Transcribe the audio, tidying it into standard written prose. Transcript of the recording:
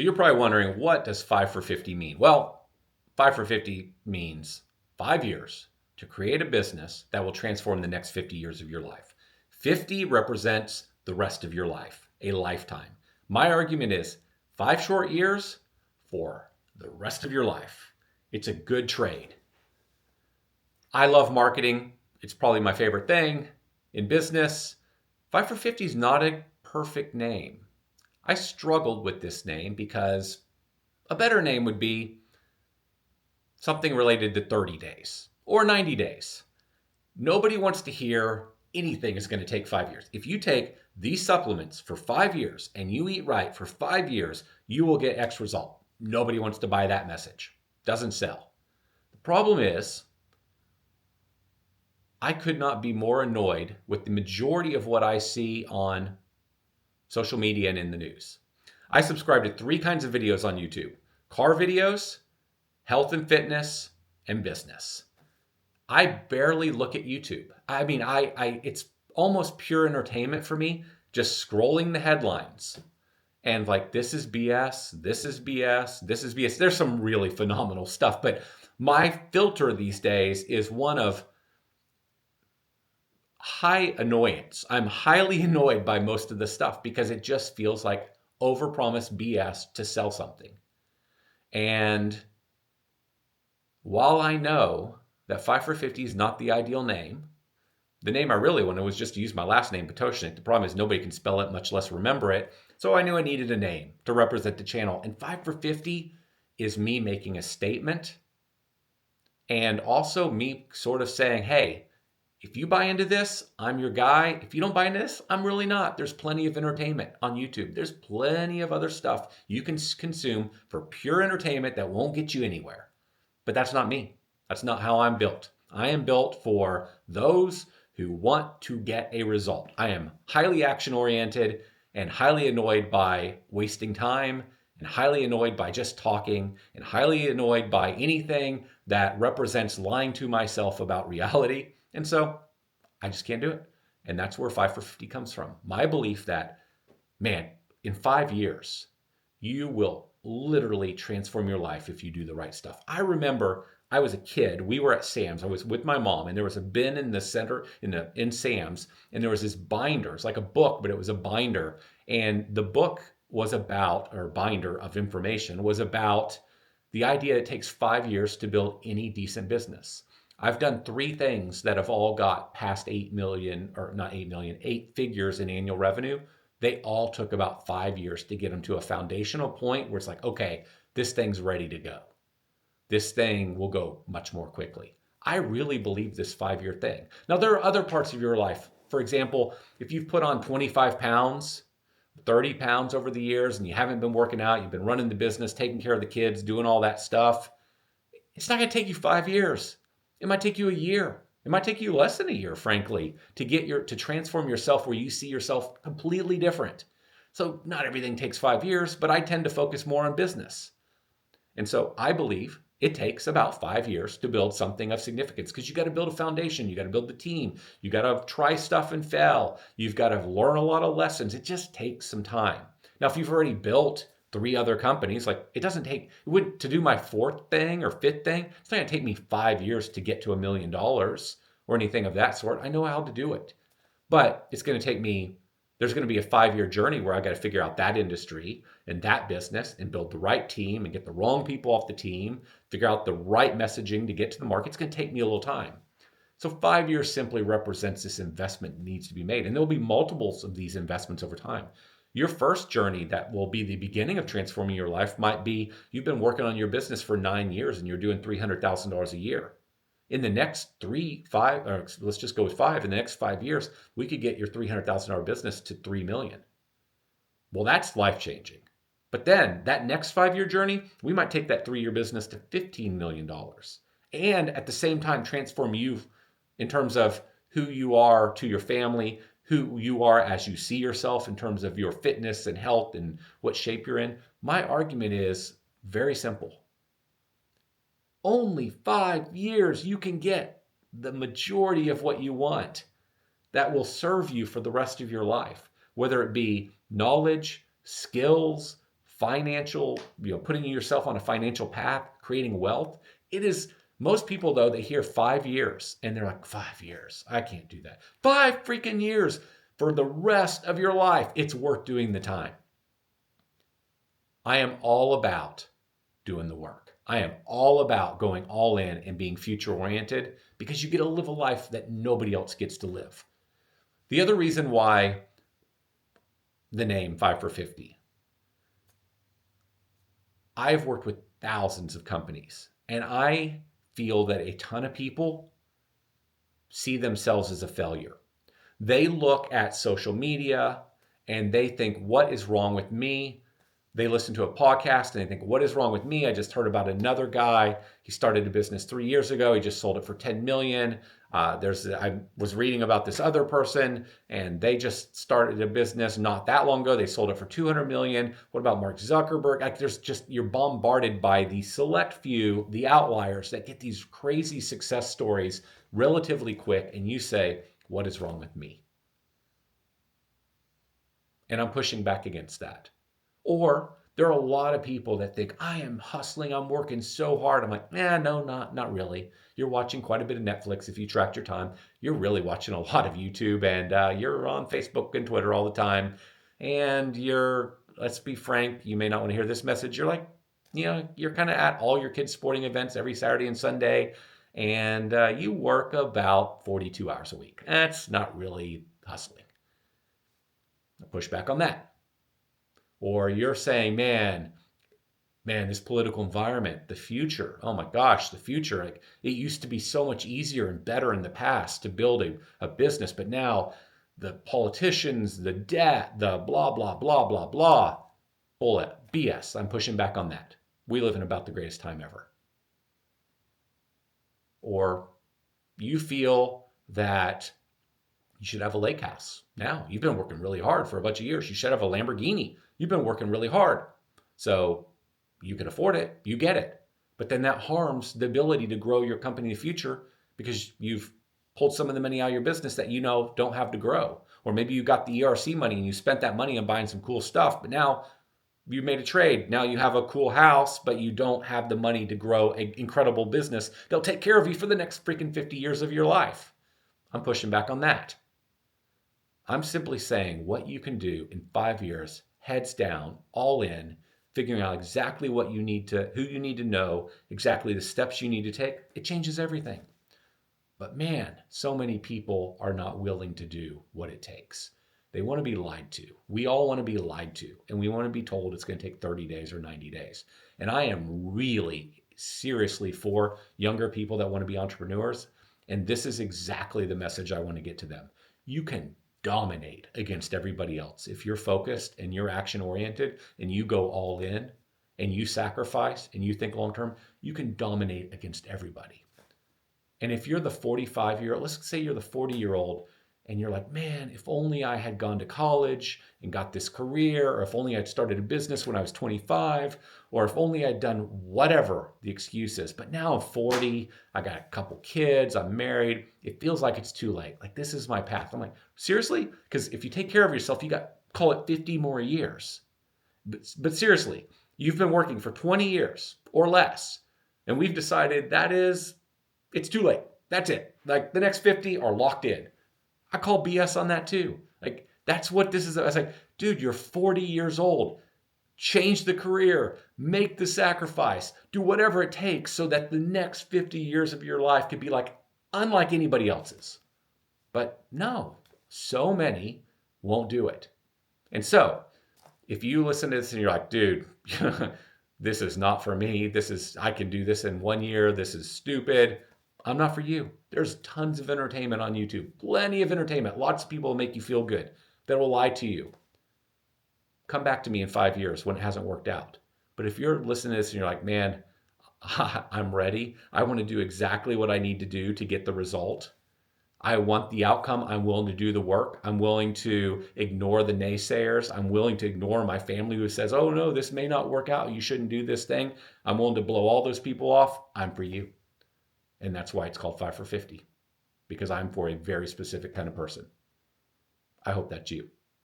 So you're probably wondering, what does 5 for 50 mean? Well, 5 for 50 means 5 years to create a business that will transform the next 50 years of your life. 50 represents the rest of your life, a lifetime. My argument is 5 short years for the rest of your life. It's a good trade. I love marketing. It's probably my favorite thing in business. 5 for 50 is not a perfect name. I struggled with this name because a better name would be something related to 30 days or 90 days. Nobody wants to hear anything is going to take 5 years. If you take these supplements for 5 years and you eat right for 5 years, you will get X result. Nobody wants to buy that message. Doesn't sell. The problem is, I could not be more annoyed with the majority of what I see on social media and in the news. I subscribe to 3 kinds of videos on YouTube: car videos, health and fitness, and business. I barely look at YouTube. I mean, it's almost pure entertainment for me, just scrolling the headlines and like, this is BS, this is BS, this is BS. There's some really phenomenal stuff, but my filter these days is one of high annoyance. I'm highly annoyed by most of the stuff because it just feels like overpromised BS to sell something. And while I know that 5 for 50 is not the ideal name, the name I really wanted was just to use my last name, Potoshnik. The problem is nobody can spell it, much less remember it. So I knew I needed a name to represent the channel. And 5 for 50 is me making a statement and also me sort of saying, hey, if you buy into this, I'm your guy. If you don't buy into this, I'm really not. There's plenty of entertainment on YouTube. There's plenty of other stuff you can consume for pure entertainment that won't get you anywhere. But that's not me. That's not how I'm built. I am built for those who want to get a result. I am highly action-oriented and highly annoyed by wasting time and highly annoyed by just talking and highly annoyed by anything that represents lying to myself about reality. And so I just can't do it. And that's where 5 for 50 comes from. My belief that, man, in 5 years, you will literally transform your life if you do the right stuff. I remember I was a kid. We were at Sam's. I was with my mom, and there was a bin in the center in Sam's, and there was this binder. It's like a book, but it was a binder. And the book was about, or binder of information, was about the idea it takes 5 years to build any decent business. I've done 3 things that have all got past 8 million, or not 8 million, 8 figures in annual revenue. They all took about 5 years to get them to a foundational point where it's like, okay, this thing's ready to go. This thing will go much more quickly. I really believe this 5-year thing. Now, there are other parts of your life. For example, if you've put on 25 pounds, 30 pounds over the years, and you haven't been working out, you've been running the business, taking care of the kids, doing all that stuff, it's not going to take you 5 years. It might take you a year. It might take you less than a year, frankly, to transform yourself where you see yourself completely different. So not everything takes 5 years, but I tend to focus more on business. And so I believe it takes about 5 years to build something of significance, because you got to build a foundation. You got to build the team. You got to try stuff and fail. You've got to learn a lot of lessons. It just takes some time. Now, if you've already built 3 other companies, like to do my 4th thing or 5th thing, it's not going to take me 5 years to get to $1 million or anything of that sort. I know how to do it, but it's going to take me, there's going to be a 5-year journey where I got to figure out that industry and that business and build the right team and get the wrong people off the team, figure out the right messaging to get to the market. It's going to take me a little time. So 5 years simply represents this investment needs to be made. And there'll be multiples of these investments over time. Your first journey that will be the beginning of transforming your life might be you've been working on your business for 9 years and you're doing $300,000 a year. In the next 3, 5, or let's just go with 5, in the next 5 years, we could get your $300,000 business to 3 million. Well, that's life-changing. But then that next 5-year journey, we might take that 3-year business to $15 million. And at the same time, transform you in terms of who you are to your family, who you are as you see yourself in terms of your fitness and health and what shape you're in. My argument is very simple. Only 5 years, you can get the majority of what you want that will serve you for the rest of your life, whether it be knowledge, skills, financial, putting yourself on a financial path, creating wealth. It is, most people though, they hear 5 years and they're like, 5 years, I can't do that. 5 freaking years for the rest of your life. It's worth doing the time. I am all about doing the work. I am all about going all in and being future oriented because you get to live a life that nobody else gets to live. The other reason why the name 5 for 50, I've worked with thousands of companies and I feel that a ton of people see themselves as a failure. They look at social media and they think, what is wrong with me? They listen to a podcast and they think, what is wrong with me? I just heard about another guy. He started a business 3 years ago. He just sold it for 10 million. I was reading about this other person and they just started a business not that long ago. They sold it for 200 million. What about Mark Zuckerberg? Like, you're bombarded by the select few, the outliers that get these crazy success stories relatively quick. And you say, what is wrong with me? And I'm pushing back against that. Or there are a lot of people that think, I am hustling, I'm working so hard. I'm like, no, not really. You're watching quite a bit of Netflix if you tracked your time. You're really watching a lot of YouTube and you're on Facebook and Twitter all the time. And let's be frank, you may not want to hear this message. You're like, you're kind of at all your kids' sporting events every Saturday and Sunday. And you work about 42 hours a week. That's not really hustling. I'll push back on that. Or you're saying, man, this political environment, the future, oh my gosh, the future, like, it used to be so much easier and better in the past to build a business, but now the politicians, the debt, the blah, blah, blah, blah, blah, bullet, BS. I'm pushing back on that. We live in about the greatest time ever. Or you feel that you should have a lake house. Now, you've been working really hard for a bunch of years. You should have a Lamborghini. You've been working really hard. So you can afford it, you get it. But then that harms the ability to grow your company in the future because you've pulled some of the money out of your business that don't have to grow. Or maybe you got the ERC money and you spent that money on buying some cool stuff, but now you made a trade. Now you have a cool house, but you don't have the money to grow an incredible business that'll take care of you for the next freaking 50 years of your life. I'm pushing back on that. I'm simply saying what you can do in 5 years, heads down, all in, figuring out exactly who you need to know, exactly the steps you need to take. It changes everything. But man, so many people are not willing to do what it takes. They want to be lied to. We all want to be lied to, and we want to be told it's going to take 30 days or 90 days. And I am really seriously for younger people that want to be entrepreneurs. And this is exactly the message I want to get to them. You can dominate against everybody else. If you're focused and you're action oriented and you go all in and you sacrifice and you think long term, you can dominate against everybody. And if you're the 45-year-old, let's say you're the 40-year-old and you're like, man, if only I had gone to college and got this career, or if only I'd started a business when I was 25, or if only I'd done whatever the excuse is. But now I'm 40, I got a couple kids, I'm married. It feels like it's too late. Like, this is my path. I'm like, seriously? Because if you take care of yourself, call it 50 more years. But seriously, you've been working for 20 years or less, and we've decided it's too late. That's it. Like, the next 50 are locked in. I call BS on that too. Like, that's what this is. I was like, dude, you're 40 years old. Change the career, make the sacrifice, do whatever it takes so that the next 50 years of your life could be unlike anybody else's. But no, so many won't do it. And so if you listen to this and you're like, dude, this is not for me. I can do this in 1 year. This is stupid. I'm not for you. There's tons of entertainment on YouTube, plenty of entertainment. Lots of people will make you feel good that will lie to you. Come back to me in 5 years when it hasn't worked out. But if you're listening to this and you're like, man, I'm ready. I want to do exactly what I need to do to get the result. I want the outcome. I'm willing to do the work. I'm willing to ignore the naysayers. I'm willing to ignore my family who says, oh no, this may not work out. You shouldn't do this thing. I'm willing to blow all those people off. I'm for you. And that's why it's called 5 for 50, because I'm for a very specific kind of person. I hope that's you.